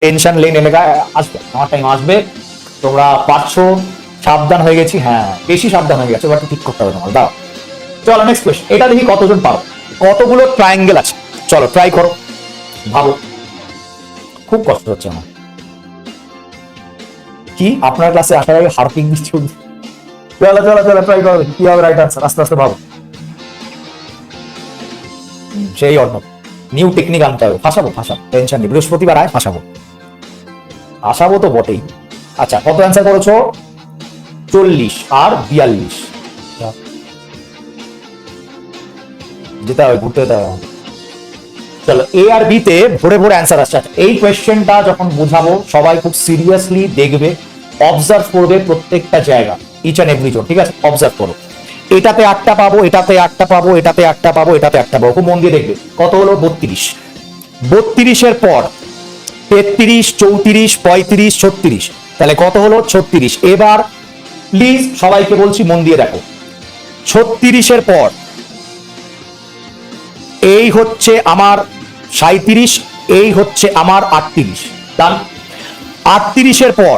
Tension lane এলাকা আসবে, আমার টাইম আসবে, তোমরা পারছো, সাবধান হয়ে গেছি, হ্যাঁ বেশি সাবধান হয়ে গেছে, এবার ঠিক করতে হবে তোমার। দাও চলো নেক্সট কোয়েশ্চেন, এটা দেখি কতজন পারো। কতগুলো ট্রায়াঙ্গেল আছে, চলো ট্রাই করো, ভাবো। খুব কষ্ট হচ্ছে আমার। কি আপনার ক্লাসে আসার আগে হার্পিং দিচ্ছি? চলো চলো চলো ট্রাই করো, কি হবে রাইট আনসার, আস্তে আস্তে ভাবো। সেই অন্য নিউ টেকনিক আনতে হবে, ফাঁসাবো ফাঁসাবো, টেনশন নেই, বৃহস্পতিবার আয় ফাঁসাবো, আসাবো তো বটেই। আচ্ছা কত অ্যান্সার করেছো? 40 আর 42। যেতে হবে, ঘুরতে যেতে হবে। চলো এ আর বি তে ভরে ভরে অ্যান্সার আসছে। এই কোয়েশ্চেনটা যখন বোঝাবো সবাই খুব সিরিয়াসলি দেখবে, অবজার্ভ করবে প্রত্যেকটা জায়গা, ইচ অ্যান্ড এভরি জোন, ঠিক আছে? অবজার্ভ করো, এটাতে 8টা পাবো, এটাতে 8টা পাবো, এটাতে 8টা পাবো, এটাতে 8টা পাবো, খুব মন দিয়ে দেখবে। কত হলো? 32। 32-এর পর 33, 34, 35, 36, তাহলে কত হলো? 36। এবার প্লিজ সবাইকে বলছি মন দিয়ে দেখো, 36-এর পর এই হচ্ছে আমার 37, এই হচ্ছে আমার 38, ডান। 38-এর পর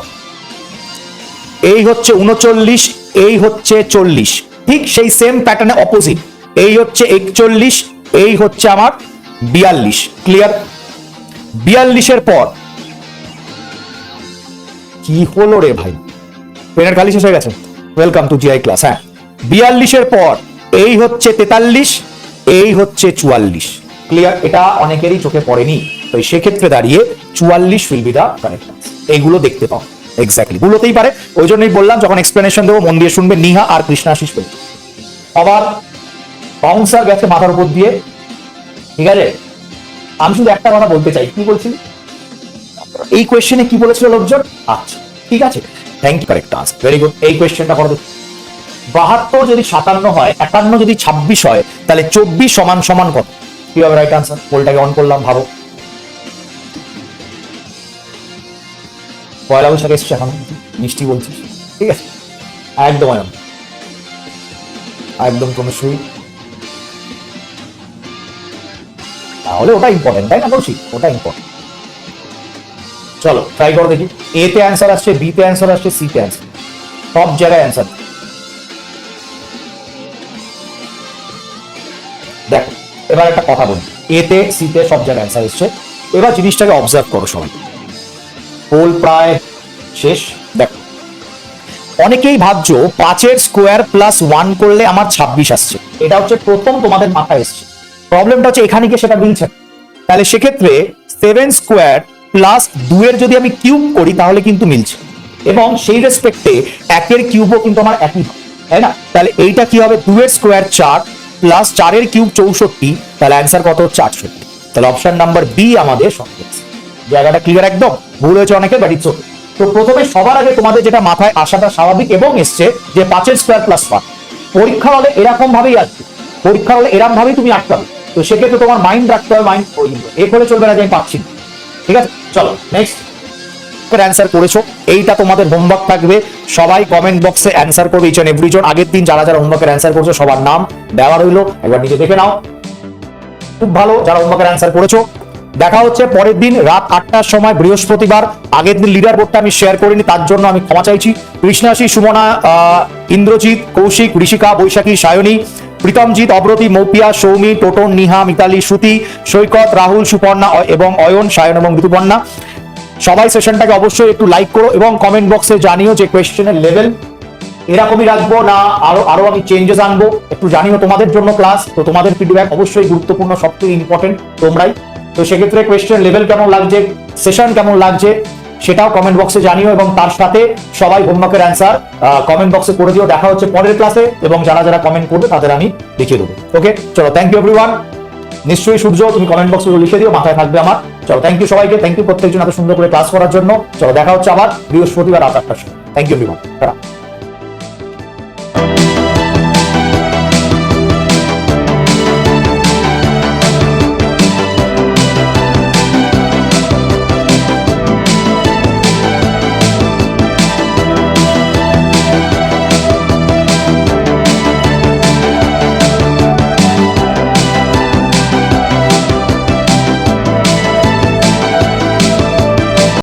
এই হচ্ছে 39, এই হচ্ছে 40, ঠিক সেই সেম প্যাটার্নে অপোজিট, এই হচ্ছে 41, এই হচ্ছে আমার 42, ক্লিয়ার? 42-এর পর কি হলো রে ভাই, পেনের খালি শেষ হয়ে গেছে? Welcome to GI class. হ্যাঁ, 42-এর পর এই হচ্ছে 43, এই হচ্ছে 44, ক্লিয়ার? এটা অনেকেরই চোখে পড়েনি, তো সেক্ষেত্রে দাঁড়িয়ে 44 will be the correct answer. এইগুলো দেখতে পাও, এক্স্যাক্টলি গুলোতেই পারে, ওই জন্যই বললাম যখন এক্সপ্লেনেশন দেবো মন দিয়ে শুনবে। নিহা আর কৃষ্ণাশিস পেল, আবার বাউন্সার গেছে মাথার উপর দিয়ে, ঠিক আছে? আমি শুধু একটা কথা বলতে চাই, কি বলছি এই কোয়েশ্চেনে, কি বলেছিল লোকজন? আচ্ছা ঠিক আছে, thank you, correct answer, very good. এই কোয়েশ্চেনটা করো। 72 যদি 57 হয়, 51 যদি 26 হয়, তাহলে 24 সমান সমান কত? কি হবে রাইট আনসার? পোলটাকে অন করলাম, ভাবো। পয়লা বৈশাখ এসছে, এখন মিষ্টি বলছিস, ঠিক আছে? একদম একদম কোনো সুই, তাহলে ওটা ইম্পর্টেন্ট, তাই না বলছি? ওটা ইম্পর্টেন্ট। চলো ট্রাই করো দেখি, এ তে অ্যান্সার আসছে, বি তে অ্যান্সার আসছে, সি তে অ্যান্সার, সব জায়গায় অ্যান্সার। দেখো এবার একটা কথা বলি, এ তে সি তে সব জায়গায় অ্যান্সার এসছে, এবার জিনিসটাকে অবজার্ভ করো সবাই। পোল প্রায় শেষ। দেখো অনেকেই ভাবছো 5-এর স্কোয়ার প্লাস 1 করলে আমার 26 আসছে, এটা হচ্ছে প্রথম তোমাদের মাথায় এসছে। প্রবলেমটা হচ্ছে এখানে গিয়ে সেটা মিলছে, তাহলে সেক্ষেত্রে 7 স্কোয়ার প্লাস 2-এর যদি আমি কিউব করি তাহলে কিন্তু মিলছে, এবং সেই রেসপেক্টে 1-এর কিউবও কিন্তু আমার একই, তাই না? তাহলে এইটা কি হবে? 2-এর স্কোয়ার 4 প্লাস 4-এর কিউব 64, তাহলে অ্যান্সার কত হচ্ছে? 68। তাহলে অপশন নাম্বার বি আমাদের সঠিক। জায়গাটা ক্লিয়ার একদম? ভুল হয়েছে অনেকে, বাট ইটস ওকে। তো প্রথমে সবার আগে তোমাদের যেটা মাথায় আসাটা স্বাভাবিক এবং এসছে যে 5-এর স্কোয়ার প্লাস 1, পরীক্ষা হলে এরকম ভাবেই আসবে, পরীক্ষা হলে এরকম ভাবেই তুমি আটকাবে, তো সেক্ষেত্রে তোমার মাইন্ড রাখতে হবে, মাইন্ড এ করে চলবে না যে আমি পাচ্ছি না, ঠিক আছে? চলো নেক্সট অ্যান্সার করেছো, এইটা তোমাদের হোমওয়ার্ক থাকবে, সবাই কমেন্ট বক্সে অ্যান্সার করবে, ইচ এন্ড এভরিজন। আগের দিন যারা যারা হোমওয়ার্কের অ্যান্সার করছো সবার নাম দেওয়া রইলো, একবার নিজে দেখে নাও। খুব ভালো যারা হোমওয়ার্কের অ্যান্সার করেছো। দেখা হচ্ছে পরের দিন রাত 8টার সময়, বৃহস্পতিবার। আগের দিন লিডার বোর্ডটা আমি শেয়ার করিনি, তার জন্য আমি ক্ষমা চাইছি। কৃষ্ণাশী, সুমনা, ইন্দ্রজিৎ, কৌশিক, ঋষিকা, বৈশাখী, সায়নী, প্রীতমজিৎ, অব্রতী, মৌপিয়া, সৌমি, টোটন, নিহা, মিতালি, শ্রুতি, সৈকত, রাহুল, সুপর্ণা এবং অয়ন, সায়ন এবং ঋতুপর্ণা, সবাই সেশনটাকে অবশ্যই একটু লাইক করো এবং কমেন্ট বক্সে জানিও যে কোয়েশ্চেনের লেভেল এরকমই রাখবো না আরো আমি চেঞ্জেস আনবো, একটু জানিও। তোমাদের জন্য ক্লাস, তো তোমাদের ফিডব্যাক অবশ্যই গুরুত্বপূর্ণ, সবথেকে ইম্পর্টেন্ট তোমরাই। তো সেক্ষেত্রে কোয়েশ্চেন লেভেল কেমন লাগছে, সেশন কেমন লাগছে, সেটাও কমেন্ট বক্সে জানিও, এবং তার সাথে সবাই হোমওয়ার্কের অ্যান্সার কমেন্ট বক্সে করে দিও। দেখা হচ্ছে পরের ক্লাসে, এবং যারা যারা কমেন্ট করবে তাদের আমি লিখে দেবো। ওকে চলো, থ্যাংক ইউ এভরিওয়ান। নিশ্চয়ই সূর্য তুমি কমেন্ট বক্সে লিখে দিও, মাথায় থাকবে আমার। চলো থ্যাংক ইউ সবাইকে, থ্যাংক ইউ প্রত্যেকজন এত সুন্দর করে ক্লাস করার জন্য। চলো দেখা হচ্ছে আবার বৃহস্পতিবার রাত 8টার সময়। Thank you everyone.